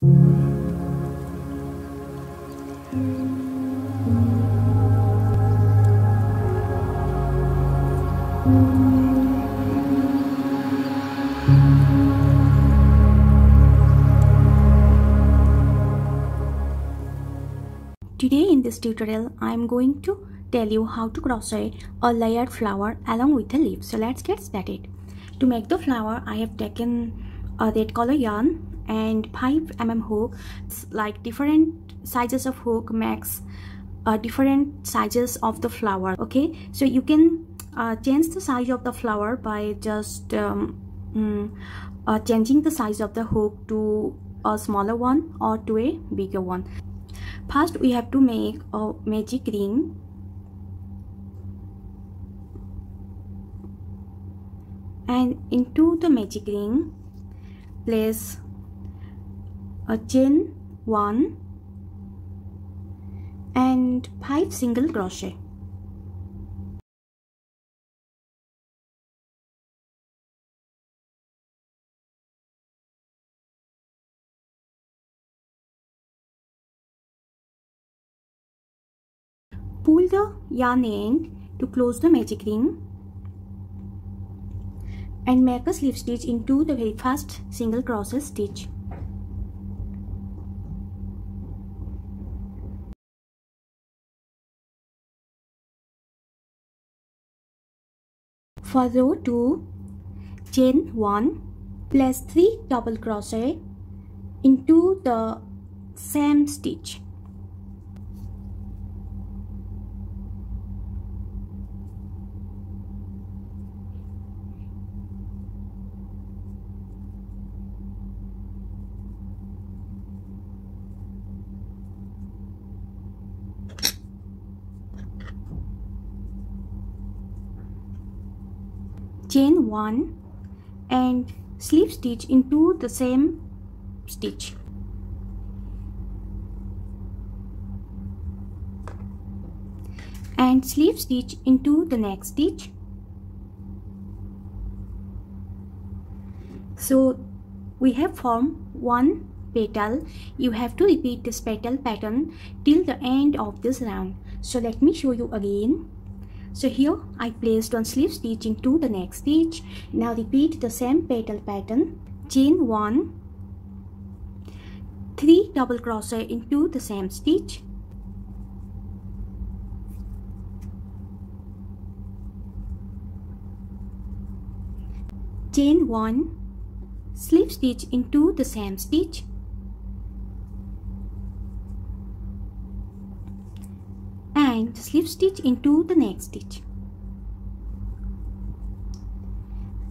Today in this tutorial I am going to tell you how to crochet a layered flower along with the leaf. So let's get started. To make the flower I have taken a red color yarn and 5mm hook. It's like different sizes of hook makes different sizes of the flower. Okay, so you can change the size of the flower by just changing the size of the hook to a smaller one or to a bigger one. First we have to make a magic ring. And into the magic ring place a chain 1 and 5 single crochet. Pull the yarn end to close the magic ring and make a slip stitch into the very first single crochet stitch. For row 2, chain 1, place 3 double crochet into the same stitch. Chain 1 and slip stitch into the same stitch. And slip stitch into the next stitch. So we have formed one petal. You have to repeat this petal pattern till the end of this round. So let me show you again. So here I placed one slip stitch into the next stitch. Now repeat the same petal pattern. Chain 1, 3 double crochet into the same stitch. Chain 1, slip stitch into the same stitch. And slip stitch into the next stitch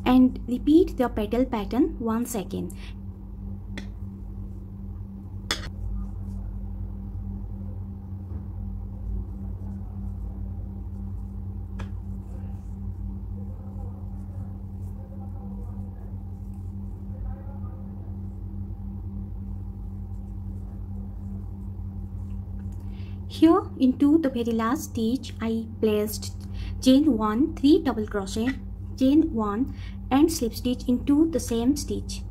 and repeat the petal pattern once again. Here into the very last stitch I placed chain 1, 3 double crochet, chain 1 and slip stitch into the same stitch.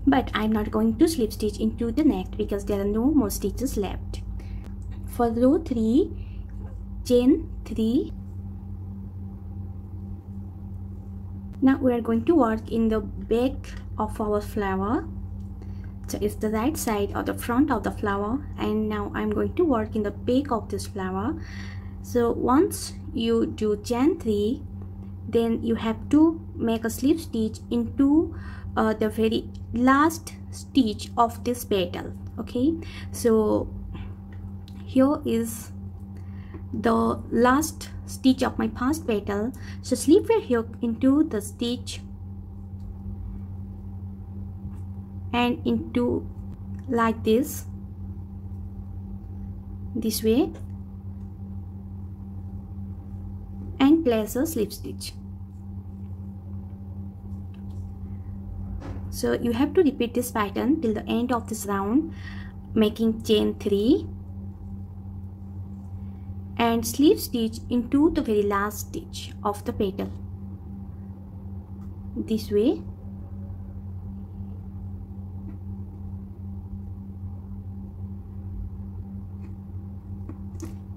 But I am not going to slip stitch into the next because there are no more stitches left. For row 3, chain 3. Now we are going to work in the back of our flower. So it's the right side or the front of the flower, and now I'm going to work in the back of this flower. So once you do chain 3, then you have to make a slip stitch into the very last stitch of this petal. Okay, so here is the last stitch of my first petal. So slip your hook into the stitch and into like this way and place a slip stitch. So you have to repeat this pattern till the end of this round, making chain 3 and slip stitch into the very last stitch of the petal this way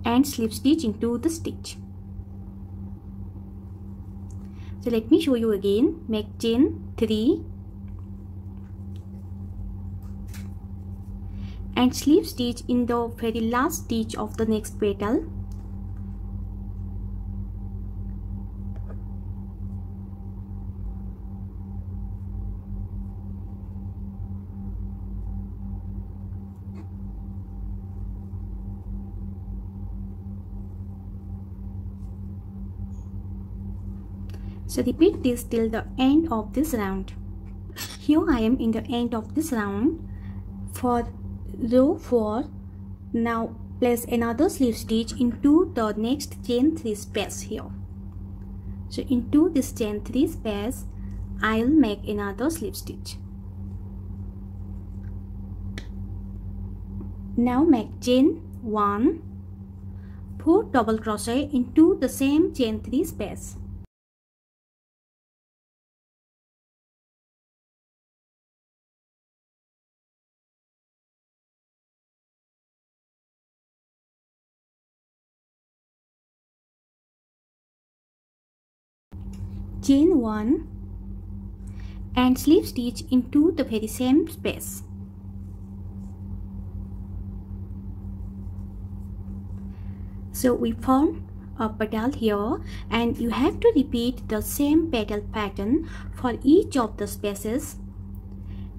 and slip stitch into the stitch. So let me show you again. Make chain 3 and slip stitch in the very last stitch of the next petal. So repeat this till the end of this round. Here I am in the end of this round. For row 4, now place another slip stitch into the next chain 3 space here. So into this chain 3 space, I'll make another slip stitch. Now make chain 1, 4 double crochet into the same chain 3 space. Chain 1 and slip stitch into the very same space. So we form a petal here, and you have to repeat the same petal pattern for each of the spaces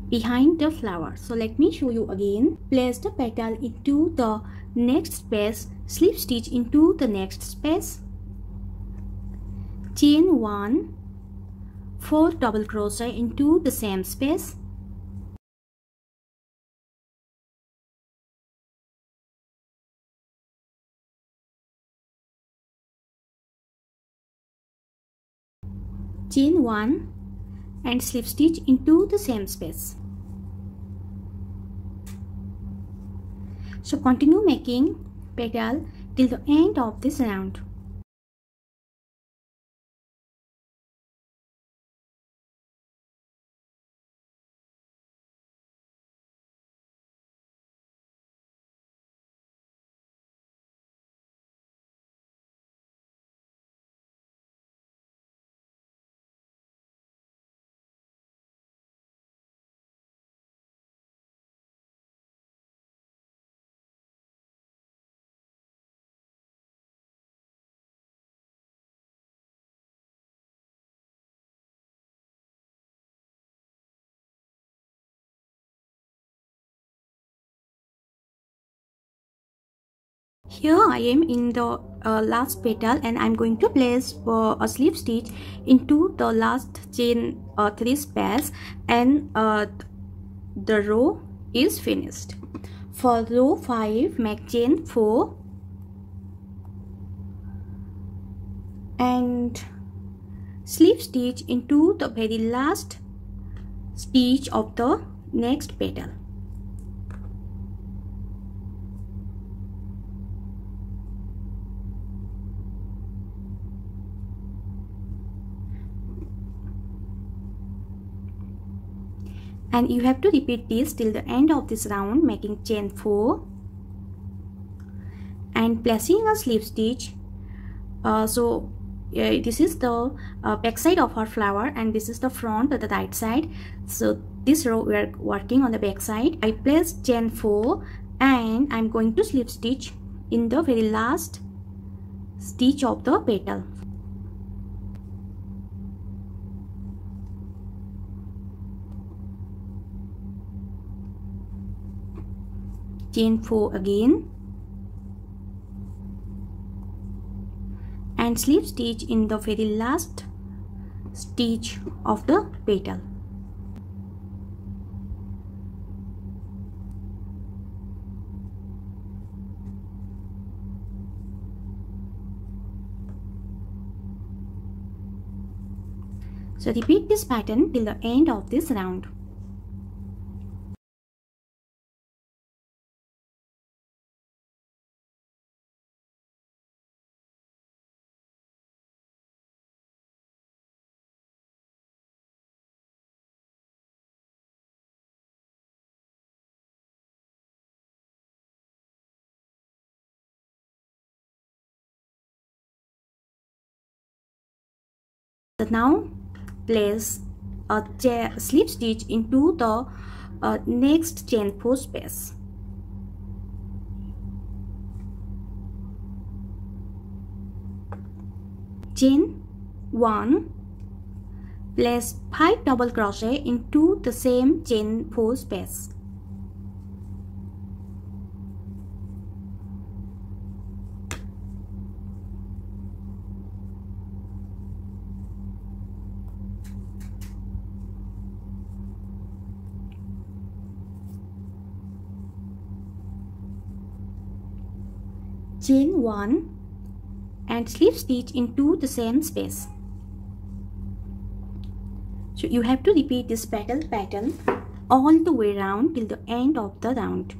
behind the flower. So let me show you again. Place the petal into the next space, slip stitch into the next space, chain 1, 4 double crochet into the same space, chain 1 and slip stitch into the same space. So continue making petal till the end of this round. Here I am in the last petal, and I'm going to place a slip stitch into the last chain 3 space, and the row is finished. For row 5, make chain 4 and slip stitch into the very last stitch of the next petal. And you have to repeat this till the end of this round, making chain 4 and placing a slip stitch. This is the back side of our flower, and this is the front or the right side. So this row we are working on the back side. I placed chain 4 and I'm going to slip stitch in the very last stitch of the petal. Chain 4 again and slip stitch in the very last stitch of the petal. So repeat this pattern till the end of this round. So now place a slip stitch into the next chain 4 space. Chain 1, place 5 double crochet into the same chain 4 space. Chain 1 and slip stitch into the same space. So you have to repeat this petal pattern all the way around till the end of the round.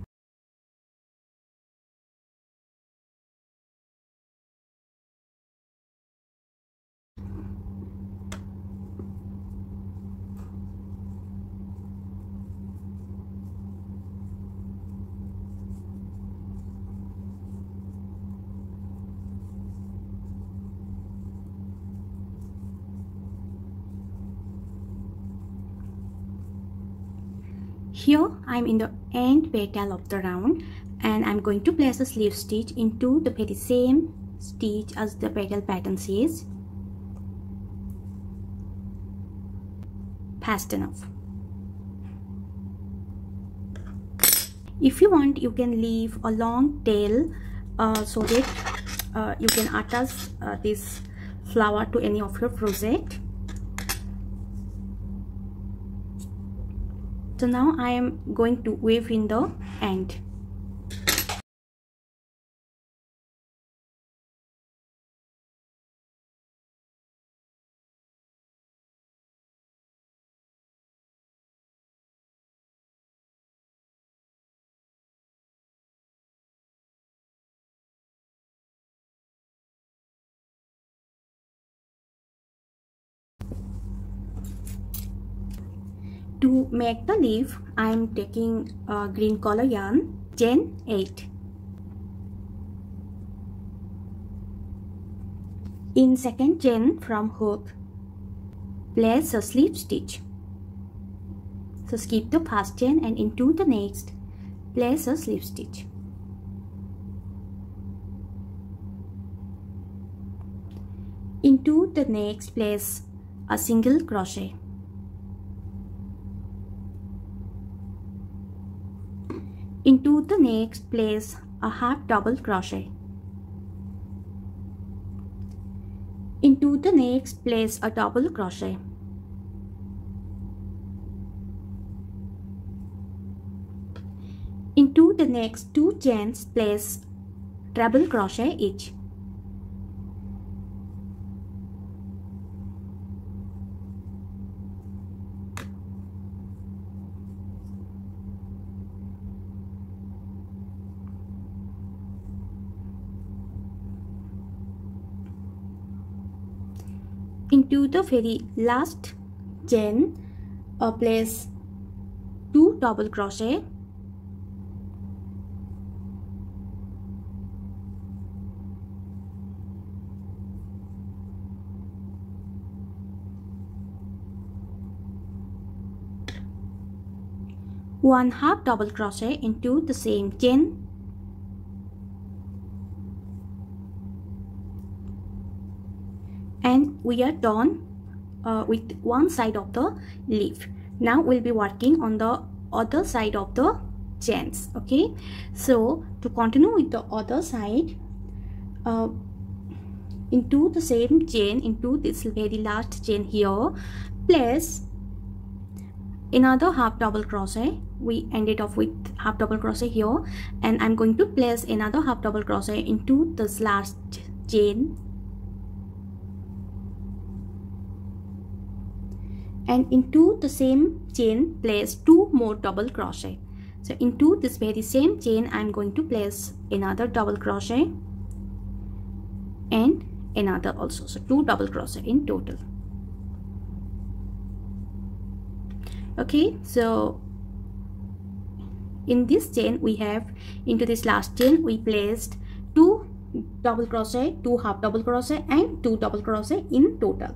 Here I am in the end petal of the round, and I am going to place a slip stitch into the very same stitch as the petal pattern says. Fast enough. If you want, you can leave a long tail so that you can attach this flower to any of your project. So now I am going to weave in the end. To make the leaf, I am taking green color yarn, chain 8. In second chain from hook, place a slip stitch. So skip the first chain and into the next, place a slip stitch. Into the next, place a single crochet. Into the next, place a half double crochet. Into the next, place a double crochet. Into the next 2 chains, place treble crochet each. Into the very last chain, place 2 double crochet. One half double crochet into the same chain. And we are done with one side of the leaf. Now we'll be working on the other side of the chains. Okay, so to continue with the other side, into the same chain, into this very last chain here, place another half double crochet. We ended off with half double crochet here, and I'm going to place another half double crochet into this last chain. And into the same chain, place 2 more double crochet. So into this very same chain, I'm going to place another double crochet and another also. So 2 double crochet in total. Okay, so in this chain we have, into this last chain we placed 2 double crochet, 2 half double crochet and 2 double crochet in total.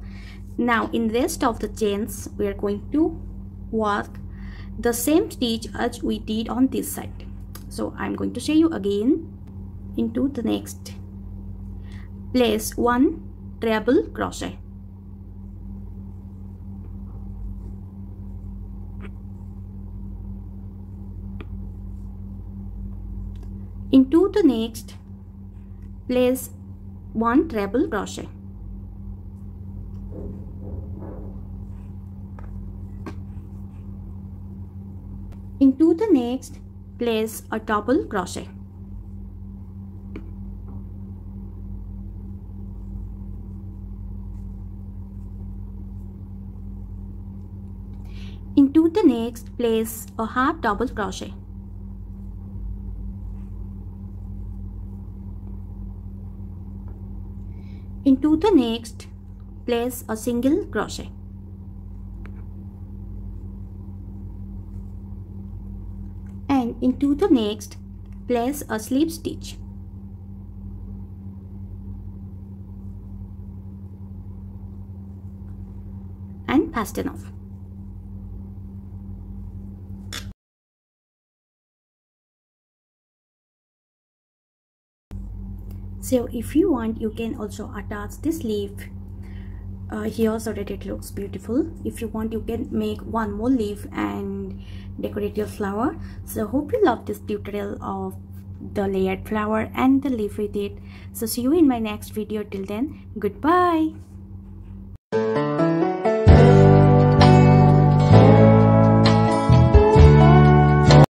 Now in rest of the chains we are going to work the same stitch as we did on this side. So I'm going to show you again. Into the next, place 1 treble crochet. Into the next, place 1 treble crochet. Into the next, place a double crochet. Into the next, place a half double crochet. Into the next, place a single crochet. And into the next, place a slip stitch. And fasten off. So if you want, you can also attach this leaf here so that it looks beautiful. If you want, you can make one more leaf and decorate your flower. So hope you love this tutorial of the layered flower and the leaf with it. So see you in my next video. Till then, goodbye.